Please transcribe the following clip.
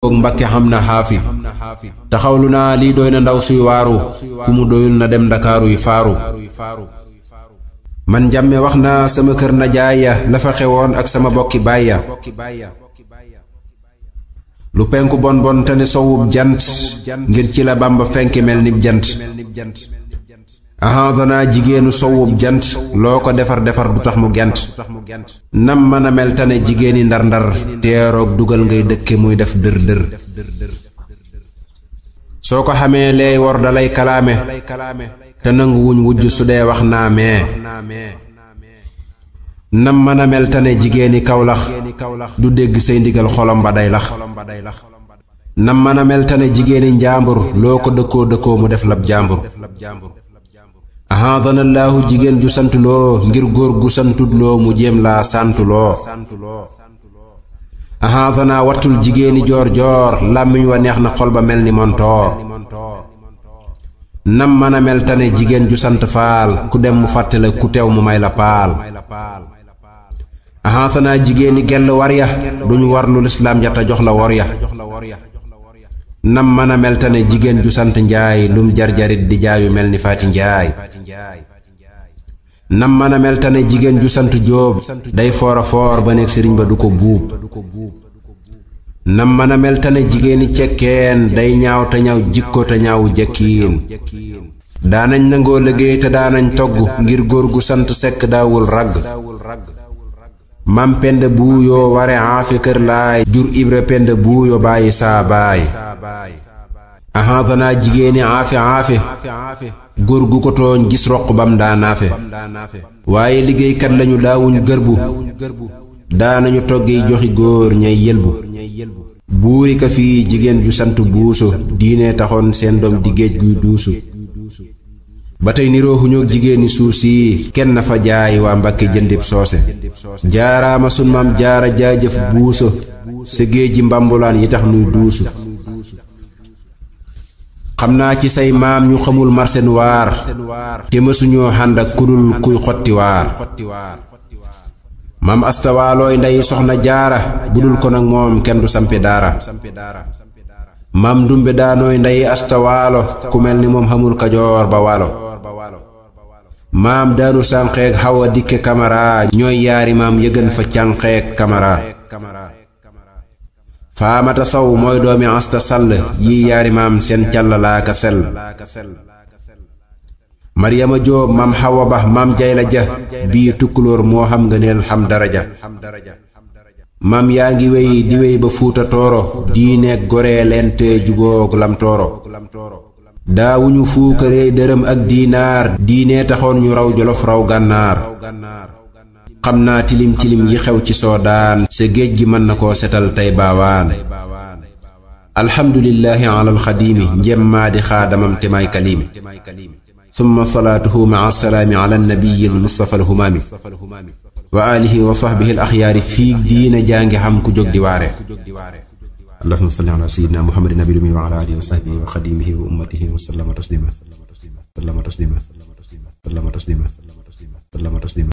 Mbakke xam na xaafi taxawlu naa lii doy na ndaw suy waaru ku mu doyul na dem Ndakaaru yi faaru man Njàmme wax naa sama kër na jaaya la fa xewoon ak sama bokki baaya lu penku bon bon te ne sowub jant ngir ci la Bamba fenki mel nib jant ahadana jigéenu sowub jant loo ko defar defar du tax mu gent nam mën a mel tane jigéeni ndar ndar teeroog dugal ngay dëkke muy def dër dër soo ko xamee leey wor dalay kalaame te nangu wuñ wujj su dee wax naa mee nam mën a mel tane jigéeni Kawlax du dégg say ndigal xolom ba day lax nam mën a mel tane jigéeni njaambur loo ko dëkkoo dëkkoo mu def lab jaambur ahadana jigéen ju santuloo ngir góor gu santudloo mu jéem laa santuloo ahadana wattul jigéeni joor joor làmmiñ wa neex na xol ba mel ni montoor nam mën a mel tane jigéen ju sant faal ku dem mu fàtte la ku teew mu may la paal ahadana jigéeni gell war ya duñ warlu lislaam jata jox la wor ya nam mën a mel tane jigéen ju sant njaay lum jarjarit di jaayu mel ni faati njaay nam mën a mel tane jigéen ju sant jóob day foora foor ba nekk sëriñ ba du ko buub nam mën a mel tane jigéeni cekkeen day ñaaw te ñaaw jikko te ñaawu jekkiin daanañ nangoo liggéey te daanañ togg ngir góor gu sant sekk daawul ragg mam pend buuyoo ware aafi kër laay jur ibra pend buuyo bàyyi saa baay ahadana jigéeni aafi aafi góor gu ko tooñ gis roq bam daanaafe waaye liggéeykat lañu daawuñ gërbu daanañu toggi joxi góor ñay yelbu buuri ka fii jigéen ju sant buuso diine taxoon seen doom di géej guy duusu ba tey nirooxuñook jigéeni suusi kenn na fa jaay waa Mbàkke jëndib soose jaaraama sun maam jaara jaajëf buuso sa géeji mbambulaan yi tax nuy duusu xam naa ci say maam ñu xamul marsen waar te mësuñoo xànd ak kudul kuy xotti waar maam astawaalooy ndey soxna jaara budul ko nag moom kenn du sampe daara maam ndumbe daanooy ndey astawaalo ku mel ni moom xamul kajoor ba waalo maam daanu sànqeeg xawa dikke kamara ñooy yaari maam yëgën fa cànqeeg kamara faamata saw mooy doomi asta sall yi yaari maam seen càllalaaka sell maryama jóob maam xawa ba maam jayla ja bii tukkulóor moo xam nga neel xam daraja maam yaa ngi wéy di wéy ba fuuta tooro diineeg goree leen te juboog lam tooro daawuñu fuukaree dërëm ak diinaar diinee taxoon ñu raw jolof raw gànnaar xam naa tilim tilim yi xew ci soodaan sa géej gi mën na koo setal tey baawaan alhamdulillahi ala alxadiimi njëm maa di xaadamam te may kaliimi summa salaatuhu maa salaami ala nabiyi almustafa alhumaami wa alihi wa sahbihi alaxyaari fii diina jàngi xam ku jóg di waare allahumma salli ala sayyidina muhammadin nabil ummi wa ala alihi wa sahbihi wa xadimihi wa ummatihi wa sallama taslima